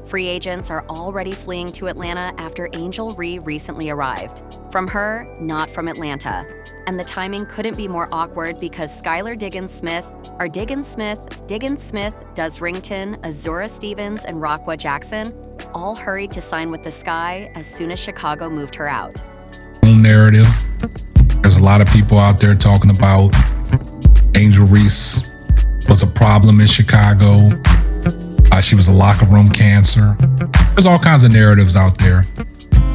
Free agents are already fleeing to Atlanta after Angel Reese recently arrived. From her, not from Atlanta. And the timing couldn't be more awkward because Skylar Diggins-Smith, Does Rington, Azura Stevens, and Rockwell Jackson all hurried to sign with the Sky as soon as Chicago moved her out. Narrative. There's a lot of people out there talking about Angel Reese was a problem in Chicago. She was a locker room cancer. There's all kinds of narratives out there,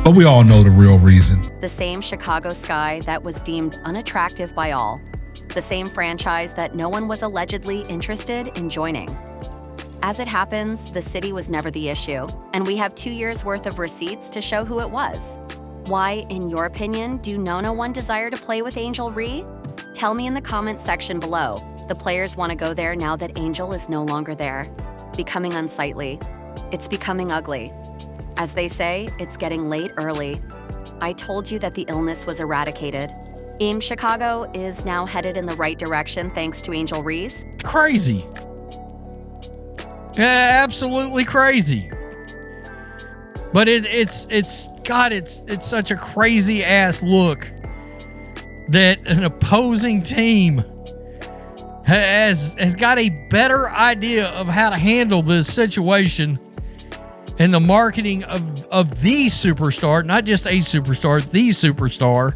but we all know the real reason. The same Chicago Sky that was deemed unattractive by all. The same franchise that no one was allegedly interested in joining. As it happens, the city was never the issue, and we have 2 years' worth of receipts to show who it was. Why, in your opinion, do no one desire to play with Angel Reese? Tell me in the comments section below. The players want to go there now that Angel is no longer there. Becoming unsightly. It's becoming ugly. As they say, it's getting late early. I told you that the illness was eradicated. Chicago is now headed in the right direction thanks to Angel Reese. Crazy. Yeah, absolutely crazy. But it's such a crazy ass look that an opposing team has got a better idea of how to handle this situation and the marketing of the superstar, not just a superstar, the superstar.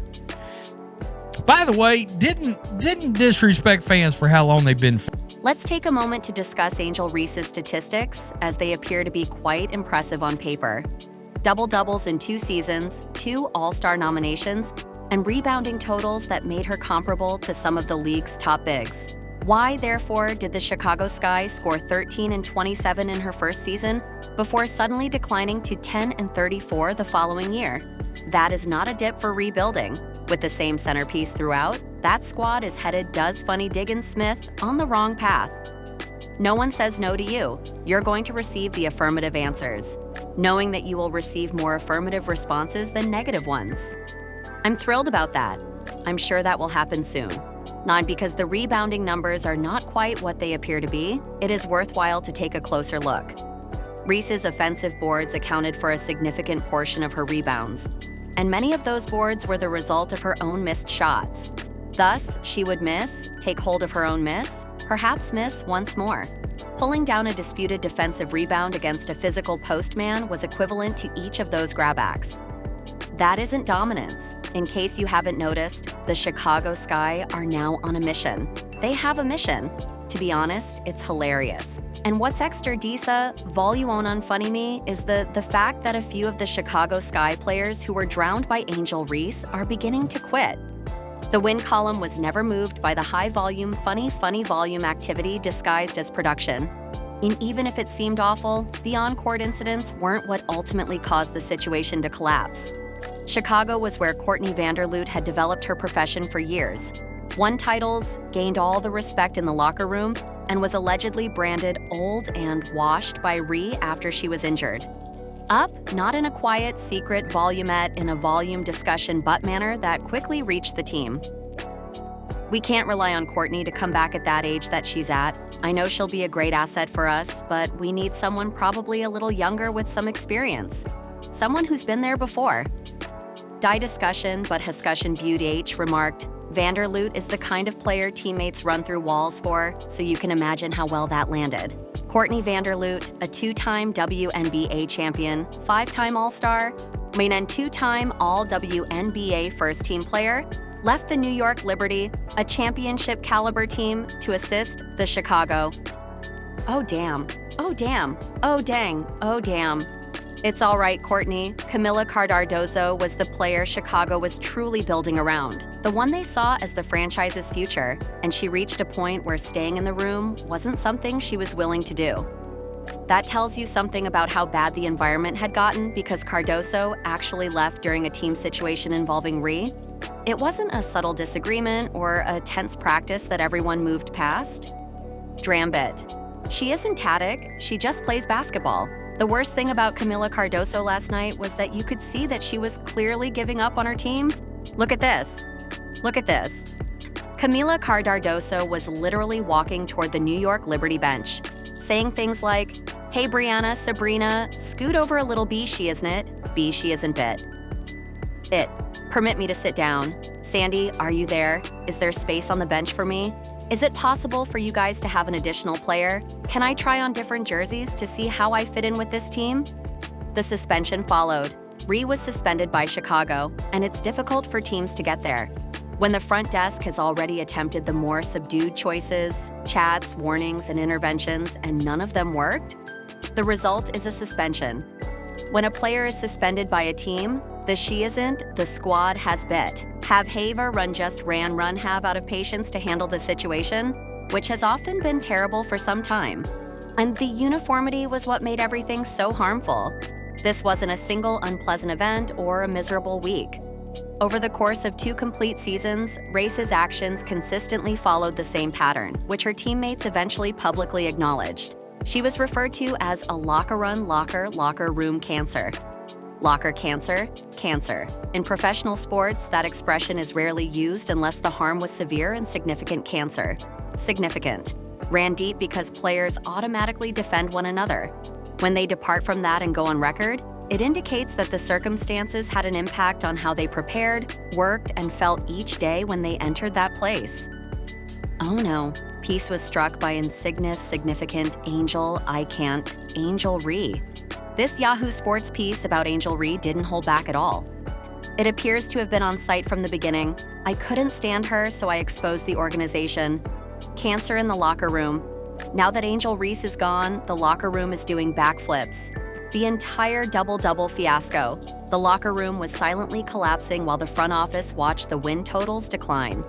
By the way, didn't disrespect fans for how long they've been. Let's take a moment to discuss Angel Reese's statistics, as they appear to be quite impressive on paper. Double-doubles in 2 seasons, 2 All-Star nominations, and rebounding totals that made her comparable to some of the league's top bigs. Why, therefore, did the Chicago Sky score 13 and 27 in her first season before suddenly declining to 10 and 34 the following year? That is not a dip for rebuilding. With the same centerpiece throughout, that squad is headed Does Diggins-Smith on the wrong path. No one says no to you. You're going to receive the affirmative answers, knowing that you will receive more affirmative responses than negative ones. I'm thrilled about that. I'm sure that will happen soon. Not because the rebounding numbers are not quite what they appear to be, it is worthwhile to take a closer look. Reese's offensive boards accounted for a significant portion of her rebounds, and many of those boards were the result of her own missed shots. Thus, she would miss, take hold of her own miss, perhaps miss once more. Pulling down a disputed defensive rebound against a physical postman was equivalent to each of those grabacks. That isn't dominance. In case you haven't noticed, the Chicago Sky are now on a mission. They have a mission. To be honest, it's hilarious. And what's extra volume unfunny me is the fact that a few of the Chicago Sky players who were drowned by Angel Reese are beginning to quit. The win column was never moved by the high-volume, funny volume activity disguised as production. And even if it seemed awful, the on-court incidents weren't what ultimately caused the situation to collapse. Chicago was where Courtney Vanderloot had developed her profession for years, won titles, gained all the respect in the locker room, and was allegedly branded old and washed by Reese after she was injured. Up, not in a quiet, secret volumette in a volume discussion but manner that quickly reached the team. We can't rely on Courtney to come back at that age that she's at. I know she'll be a great asset for us, but we need someone probably a little younger with some experience. Someone who's been there before. Die discussion, but Huscussion Beauty H remarked, Vanderloot is the kind of player teammates run through walls for, so you can imagine how well that landed. Courtney Vanderloot, a 2-time WNBA champion, 5-time All-Star, and 2-time All-WNBA first-team player, left the New York Liberty, a championship-caliber team, to assist the Chicago. Oh damn, oh damn, oh dang, oh damn. It's all right, Courtney. Camila Cardoso was the player Chicago was truly building around, the one they saw as the franchise's future, and she reached a point where staying in the room wasn't something she was willing to do. That tells you something about how bad the environment had gotten because Cardoso actually left during a team situation involving Reese. It wasn't a subtle disagreement or a tense practice that everyone moved past. Drambit. She isn't Tadic, she just plays basketball. The worst thing about Camila Cardoso last night was that you could see that she was clearly giving up on her team. Look at this. Look at this. Camila Cardoso was literally walking toward the New York Liberty bench, saying things like, Hey Brianna, Sabrina, scoot over a little B she isn't it, B she isn't bit. It. Permit me to sit down. Sandy, are you there? Is there space on the bench for me? Is it possible for you guys to have an additional player? Can I try on different jerseys to see how I fit in with this team? The suspension followed. Reese was suspended by Chicago, and it's difficult for teams to get there. When the front desk has already attempted the more subdued choices, chats, warnings, and interventions, and none of them worked, the result is a suspension. When a player is suspended by a team, the she isn't, the squad has bit. Have Haver run have out of patience to handle the situation, which has often been terrible for some time. And the uniformity was what made everything so harmful. This wasn't a single unpleasant event or a miserable week. Over the course of 2 complete seasons, Reese's actions consistently followed the same pattern, which her teammates eventually publicly acknowledged. She was referred to as a locker room cancer. Locker cancer, cancer. In professional sports, that expression is rarely used unless the harm was severe and significant cancer. Significant. Ran deep because players automatically defend one another. When they depart from that and go on record, it indicates that the circumstances had an impact on how they prepared, worked, and felt each day when they entered that place. Oh no, peace was struck by significant Angel Reese. This Yahoo Sports piece about Angel Reese didn't hold back at all. It appears to have been on site from the beginning. I couldn't stand her, so I exposed the organization. Cancer in the locker room. Now that Angel Reese is gone, the locker room is doing backflips. The entire double-double fiasco. The locker room was silently collapsing while the front office watched the win totals decline.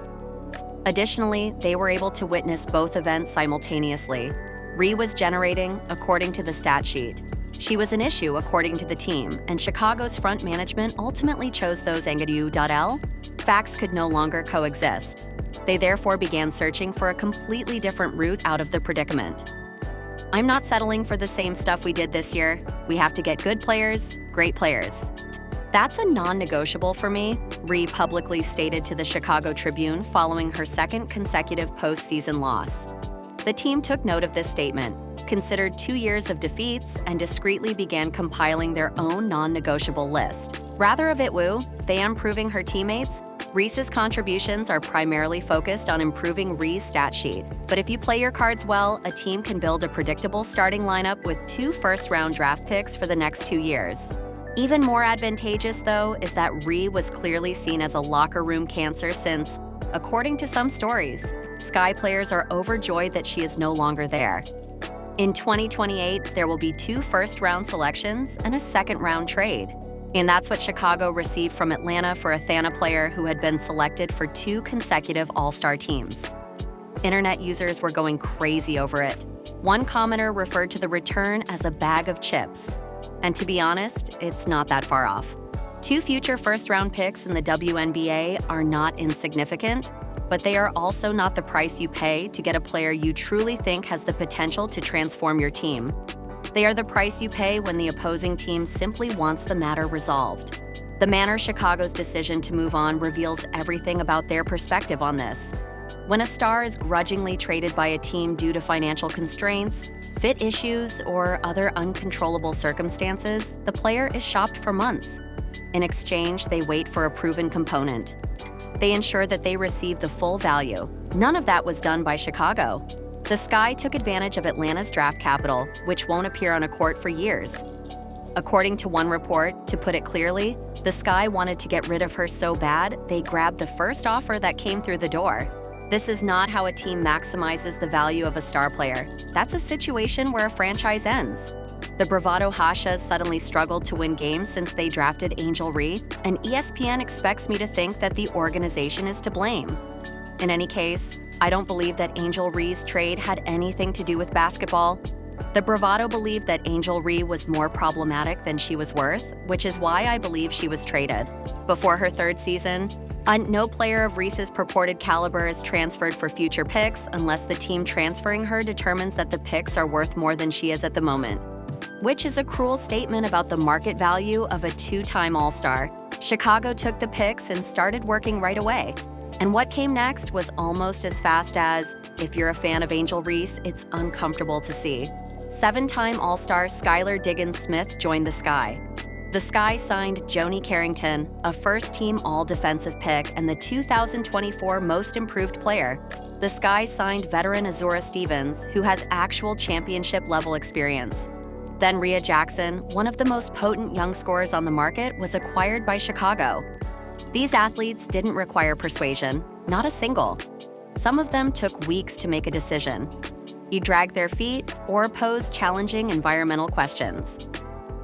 Additionally, they were able to witness both events simultaneously. Reese was generating, according to the stat sheet. She was an issue according to the team, and Chicago's front management ultimately chose those Angadu.L. Facts could no longer coexist. They therefore began searching for a completely different route out of the predicament. I'm not settling for the same stuff we did this year. We have to get good players, great players. That's a non-negotiable for me, Reese publicly stated to the Chicago Tribune following her second consecutive postseason loss. The team took note of this statement, considered 2 years of defeats, and discreetly began compiling their own non-negotiable list. Rather of it woo, they improving her teammates. Reese's contributions are primarily focused on improving Reese's stat sheet. But if you play your cards well, a team can build a predictable starting lineup with 2 first-round draft picks for the next 2 years. Even more advantageous, though, is that Reese was clearly seen as a locker room cancer since, according to some stories, Sky players are overjoyed that she is no longer there. In 2028, there will be 2 first-round selections and a second-round trade. And that's what Chicago received from Atlanta for a Thana player who had been selected for 2 consecutive All-Star teams. Internet users were going crazy over it. One commenter referred to the return as a bag of chips. And to be honest, it's not that far off. 2 future first-round picks in the WNBA are not insignificant, but they are also not the price you pay to get a player you truly think has the potential to transform your team. They are the price you pay when the opposing team simply wants the matter resolved. The manner Chicago's decision to move on reveals everything about their perspective on this. When a star is grudgingly traded by a team due to financial constraints, fit issues, or other uncontrollable circumstances, the player is shopped for months. In exchange, they wait for a proven component. They ensure that they receive the full value. None of that was done by Chicago. The Sky took advantage of Atlanta's draft capital, which won't appear on a court for years. According to one report, to put it clearly, the Sky wanted to get rid of her so bad, they grabbed the first offer that came through the door. This is not how a team maximizes the value of a star player. That's a situation where a franchise ends. The Bravado Hashas suddenly struggled to win games since they drafted Angel Reese, and ESPN expects me to think that the organization is to blame. In any case, I don't believe that Angel Reese's trade had anything to do with basketball. The Bravado believed that Angel Reese was more problematic than she was worth, which is why I believe she was traded. Before her 3rd season, no player of Reese's purported caliber is transferred for future picks unless the team transferring her determines that the picks are worth more than she is at the moment. Which is a cruel statement about the market value of a 2-time All-Star. Chicago took the picks and started working right away. And what came next was almost as fast as, if you're a fan of Angel Reese, it's uncomfortable to see. Seven-time All-Star Skylar Diggins-Smith joined the Sky. The Sky signed Joni Carrington, a first-team All-Defensive pick and the 2024 Most Improved Player. The Sky signed veteran Azura Stevens, who has actual championship-level experience. Then Rhea Jackson, one of the most potent young scorers on the market, was acquired by Chicago. These athletes didn't require persuasion, not a single. Some of them took weeks to make a decision. You dragged their feet or posed challenging environmental questions.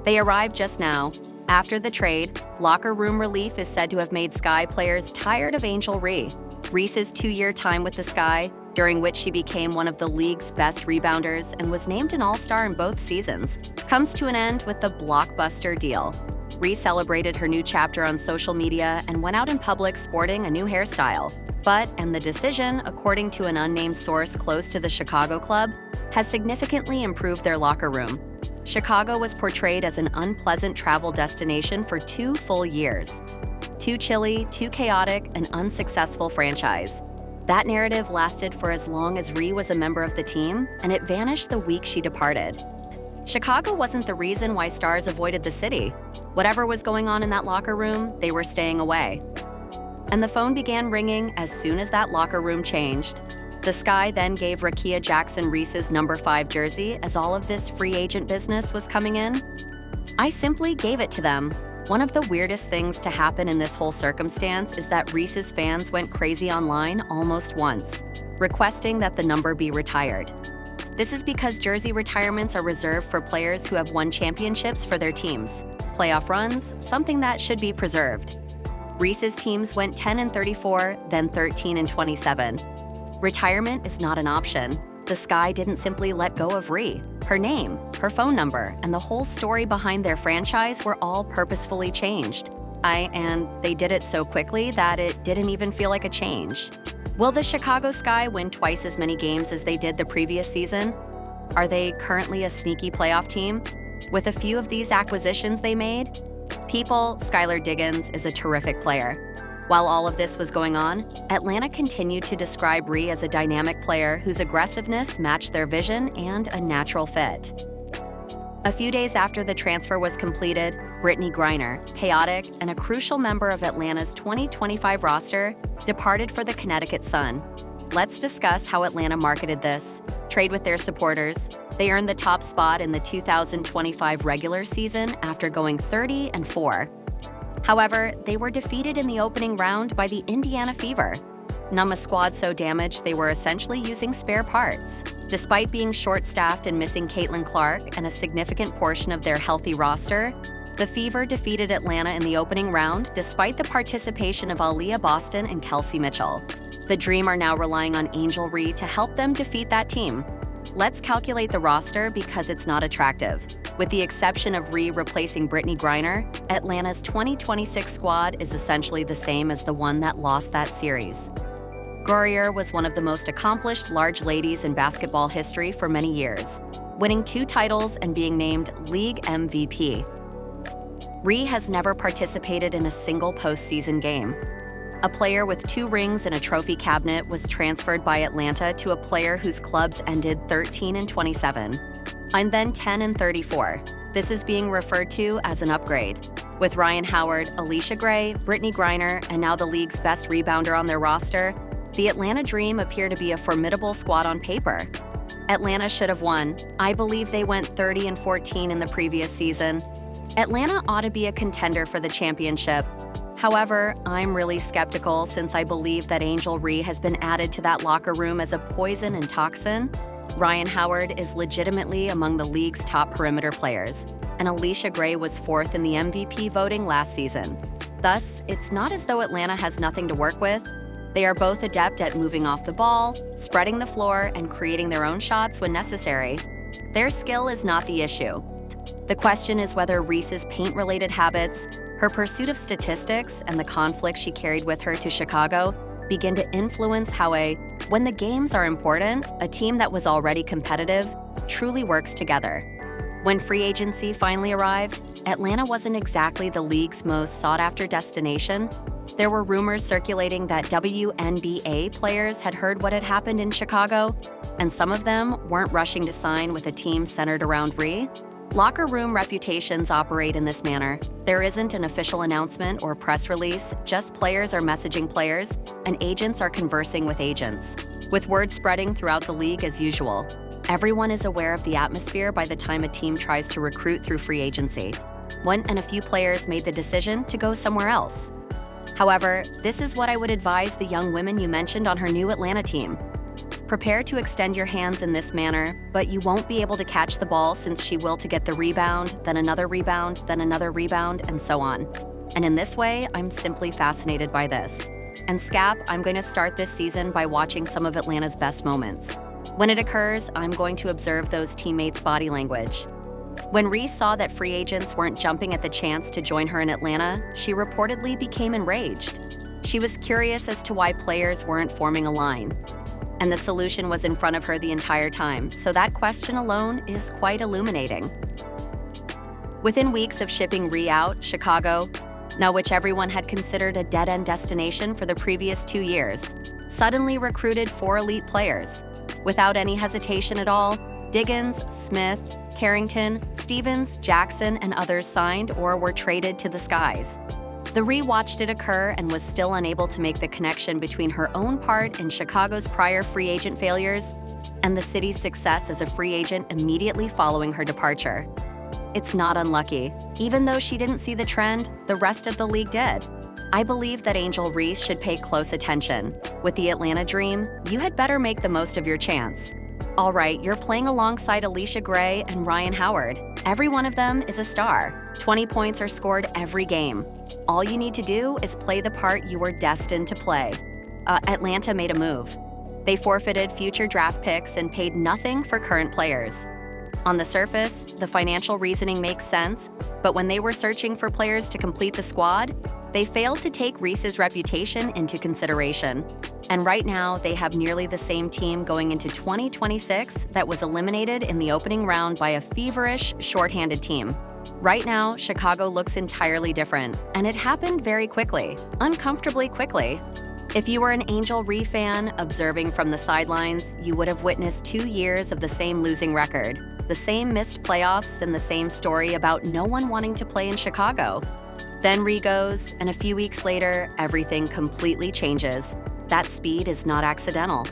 They arrived just now. After the trade, locker room relief is said to have made Sky players tired of Angel Reese. Reese's 2-year time with the Sky, during which she became one of the league's best rebounders and was named an All-Star in both seasons, comes to an end with the blockbuster deal. Reese celebrated her new chapter on social media and went out in public sporting a new hairstyle. And the decision, according to an unnamed source close to the Chicago club, has significantly improved their locker room. Chicago was portrayed as an unpleasant travel destination for 2 full years. Too chilly, too chaotic, an unsuccessful franchise. That narrative lasted for as long as Reese was a member of the team, and it vanished the week she departed. Chicago wasn't the reason why stars avoided the city. Whatever was going on in that locker room, they were staying away. And the phone began ringing as soon as that locker room changed. The Sky then gave Rhea Jackson Reese's number 5 jersey as all of this free agent business was coming in. I simply gave it to them. One of the weirdest things to happen in this whole circumstance is that Reese's fans went crazy online almost once, requesting that the number be retired. This is because jersey retirements are reserved for players who have won championships for their teams. Playoff runs, something that should be preserved. Reese's teams went 10-34, then 13-27. Retirement is not an option. The Sky didn't simply let go of Reese. Her name, her phone number, and the whole story behind their franchise were all purposefully changed. And they did it so quickly that it didn't even feel like a change. Will the Chicago Sky win twice as many games as they did the previous season? Are they currently a sneaky playoff team? With a few of these acquisitions they made? Skylar Diggins is a terrific player. While all of this was going on, Atlanta continued to describe Reese as a dynamic player whose aggressiveness matched their vision and a natural fit. A few days after the transfer was completed, Brittney Griner, chaotic and a crucial member of Atlanta's 2025 roster, departed for the Connecticut Sun. Let's discuss how Atlanta marketed this. Trade with their supporters. They earned the top spot in the 2025 regular season after going 30-4. However, they were defeated in the opening round by the Indiana Fever. A squad so damaged they were essentially using spare parts. Despite being short-staffed and missing Caitlin Clark and a significant portion of their healthy roster, the Fever defeated Atlanta in the opening round despite the participation of Aaliyah Boston and Kelsey Mitchell. The Dream are now relying on Angel Reese to help them defeat that team. Let's calculate the roster because it's not attractive. With the exception of Reese replacing Brittney Griner, Atlanta's 2026 squad is essentially the same as the one that lost that series. Guerrier was one of the most accomplished large ladies in basketball history for many years, winning 2 titles and being named League MVP. Reese has never participated in a single postseason game. A player with 2 rings and a trophy cabinet was transferred by Atlanta to a player whose clubs ended 13-27, and then 10-34. This is being referred to as an upgrade. With Ryan Howard, Alicia Gray, Brittney Griner, and now the league's best rebounder on their roster, the Atlanta Dream appear to be a formidable squad on paper. Atlanta should have won. I believe they went 30-14 in the previous season. Atlanta ought to be a contender for the championship. However, I'm really skeptical since I believe that Angel Reese has been added to that locker room as a poison and toxin. Ryan Howard is legitimately among the league's top perimeter players, and Alicia Gray was 4th in the MVP voting last season. Thus, it's not as though Atlanta has nothing to work with. They are both adept at moving off the ball, spreading the floor, and creating their own shots when necessary. Their skill is not the issue. The question is whether Reese's paint-related habits, her pursuit of statistics, and the conflict she carried with her to Chicago begin to influence how when the games are important, a team that was already competitive truly works together. When free agency finally arrived, Atlanta wasn't exactly the league's most sought-after destination. There were rumors circulating that WNBA players had heard what had happened in Chicago. and some of them weren't rushing to sign with a team centered around Ree. Locker room reputations operate in this manner. There isn't an official announcement or press release, just players are messaging players, and agents are conversing with agents, with word spreading throughout the league as usual. Everyone is aware of the atmosphere by the time a team tries to recruit through free agency. One and a few players made the decision to go somewhere else. However, this is what I would advise the young women you mentioned on her new Atlanta team. Prepare to extend your hands in this manner, but you won't be able to catch the ball since she will to get the rebound, then another rebound, then another rebound, and so on. And in this way, I'm simply fascinated by this. And Scap, I'm going to start this season by watching some of Atlanta's best moments. When it occurs, I'm going to observe those teammates' body language. When Reese saw that free agents weren't jumping at the chance to join her in Atlanta, she reportedly became enraged. She was curious as to why players weren't forming a line. And the solution was in front of her the entire time, so that question alone is quite illuminating. Within weeks of shipping Ree out, Chicago, now which everyone had considered a dead-end destination for the previous 2 years, suddenly recruited 4 elite players. Without any hesitation at all, Diggins, Smith, Carrington, Stevens, Jackson, and others signed or were traded to the skies. The Ree watched it occur and was still unable to make the connection between her own part in Chicago's prior free agent failures and the city's success as a free agent immediately following her departure. It's not unlucky. Even though she didn't see the trend, the rest of the league did. I believe that Angel Reese should pay close attention. With the Atlanta Dream, you had better make the most of your chance. All right, you're playing alongside Alicia Gray and Ryan Howard. Every one of them is a star. 20 points are scored every game. All you need to do is play the part you were destined to play. Atlanta made a move. They forfeited future draft picks and paid nothing for current players. On the surface, the financial reasoning makes sense, but when they were searching for players to complete the squad, they failed to take Reese's reputation into consideration. And right now, they have nearly the same team going into 2026 that was eliminated in the opening round by a feverish, shorthanded team. Right now, Chicago looks entirely different, and it happened very quickly, uncomfortably quickly. If you were an Angel Ree fan observing from the sidelines, you would have witnessed 2 years of the same losing record, the same missed playoffs, and the same story about no one wanting to play in Chicago. Then Ree goes, and a few weeks later, everything completely changes. That speed is not accidental.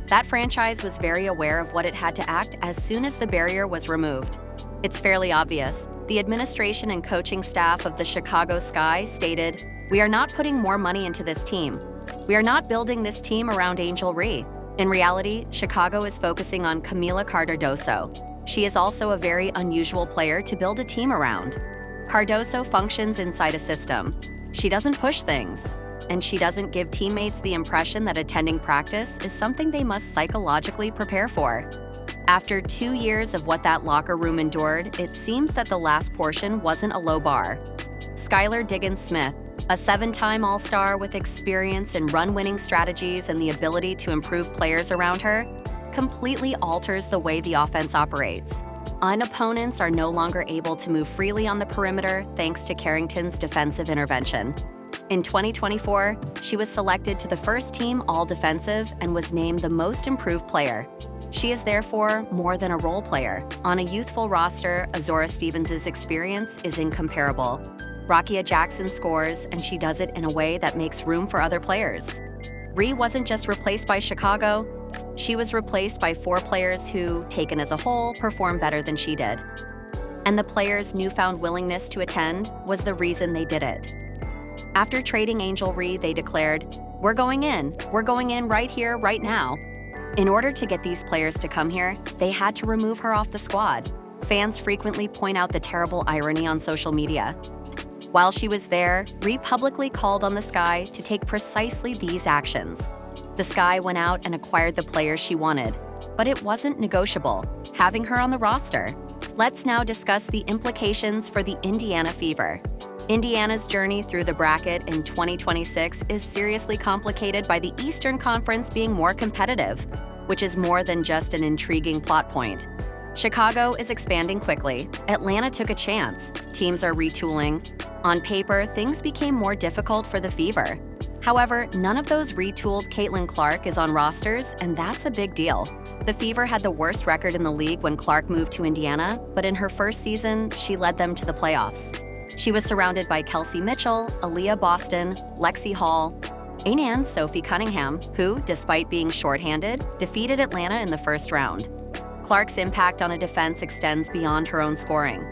That franchise was very aware of what it had to act as soon as the barrier was removed. It's fairly obvious. The administration and coaching staff of the Chicago Sky stated, "We are not putting more money into this team. We are not building this team around Angel Ree." In reality, Chicago is focusing on Camila Cardoso. She is also a very unusual player to build a team around. Cardoso functions inside a system. She doesn't push things, and she doesn't give teammates the impression that attending practice is something they must psychologically prepare for. After 2 years of what that locker room endured, it seems that the last portion wasn't a low bar. Skylar Diggins-Smith, a 7-time All-Star with experience in run-winning strategies and the ability to improve players around her, completely alters the way the offense operates. Opponents are no longer able to move freely on the perimeter thanks to Carrington's defensive intervention. In 2024, she was selected to the first-team All-Defensive and was named the most improved player. She is therefore more than a role player. On a youthful roster, Azora Stevens' experience is incomparable. Rakia Jackson scores, and she does it in a way that makes room for other players. Ree wasn't just replaced by Chicago, she was replaced by 4 players who, taken as a whole, performed better than she did. And the players' newfound willingness to attend was the reason they did it. After trading Angel Ree, they declared, we're going in right here, right now." In order to get these players to come here, they had to remove her off the squad. Fans frequently point out the terrible irony on social media. While she was there, Ree publicly called on the Sky to take precisely these actions. The Sky went out and acquired the players she wanted, but it wasn't negotiable, having her on the roster. Let's now discuss the implications for the Indiana Fever. Indiana's journey through the bracket in 2026 is seriously complicated by the Eastern Conference being more competitive, which is more than just an intriguing plot point. Chicago is expanding quickly. Atlanta took a chance. Teams are retooling. On paper, things became more difficult for the Fever. However, none of those retooled Caitlin Clark is on rosters, and that's a big deal. The Fever had the worst record in the league when Clark moved to Indiana, but in her first season, she led them to the playoffs. She was surrounded by Kelsey Mitchell, Aaliyah Boston, Lexi Hall, and Sophie Cunningham, who, despite being shorthanded, defeated Atlanta in the first round. Clark's impact on a defense extends beyond her own scoring.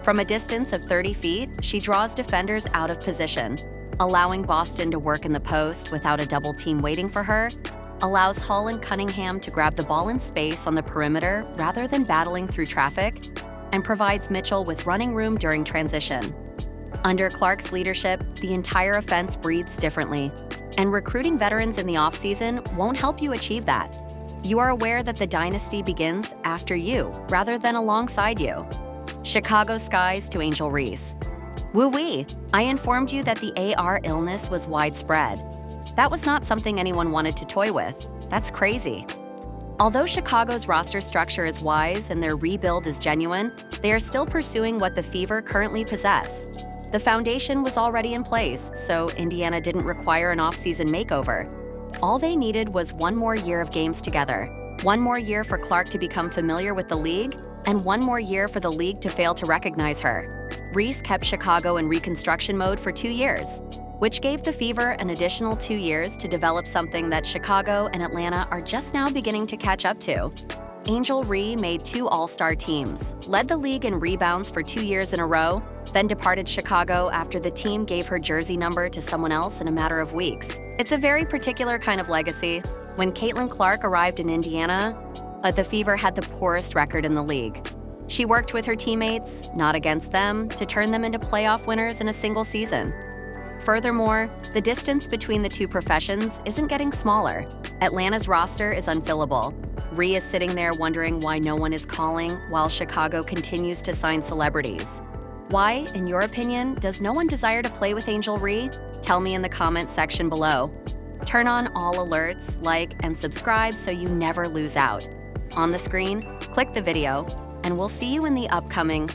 From a distance of 30 feet, she draws defenders out of position, allowing Boston to work in the post without a double team waiting for her, allows Hull and Cunningham to grab the ball in space on the perimeter rather than battling through traffic, and provides Mitchell with running room during transition. Under Clark's leadership, the entire offense breathes differently, and recruiting veterans in the offseason won't help you achieve that. You are aware that the dynasty begins after you, rather than alongside you. Chicago skies to Angel Reese. Woo-wee! I informed you that the AR illness was widespread. That was not something anyone wanted to toy with. That's crazy. Although Chicago's roster structure is wise and their rebuild is genuine, they are still pursuing what the Fever currently possess. The foundation was already in place, so Indiana didn't require an off-season makeover. All they needed was one more year of games together, one more year for Clark to become familiar with the league, and one more year for the league to fail to recognize her. Reese kept Chicago in reconstruction mode for 2 years, which gave the Fever an additional 2 years to develop something that Chicago and Atlanta are just now beginning to catch up to. Angel Reese made 2 All-Star teams, led the league in rebounds for 2 years in a row, then departed Chicago after the team gave her jersey number to someone else in a matter of weeks. It's a very particular kind of legacy. When Caitlin Clark arrived in Indiana, the Fever had the poorest record in the league. She worked with her teammates, not against them, to turn them into playoff winners in a single season. Furthermore, the distance between the two professions isn't getting smaller. Atlanta's roster is unfillable. Reese is sitting there wondering why no one is calling while Chicago continues to sign celebrities. Why, in your opinion, does no one desire to play with Angel Reese? Tell me in the comments section below. Turn on all alerts, like, and subscribe so you never lose out. On the screen, click the video, and we'll see you in the upcoming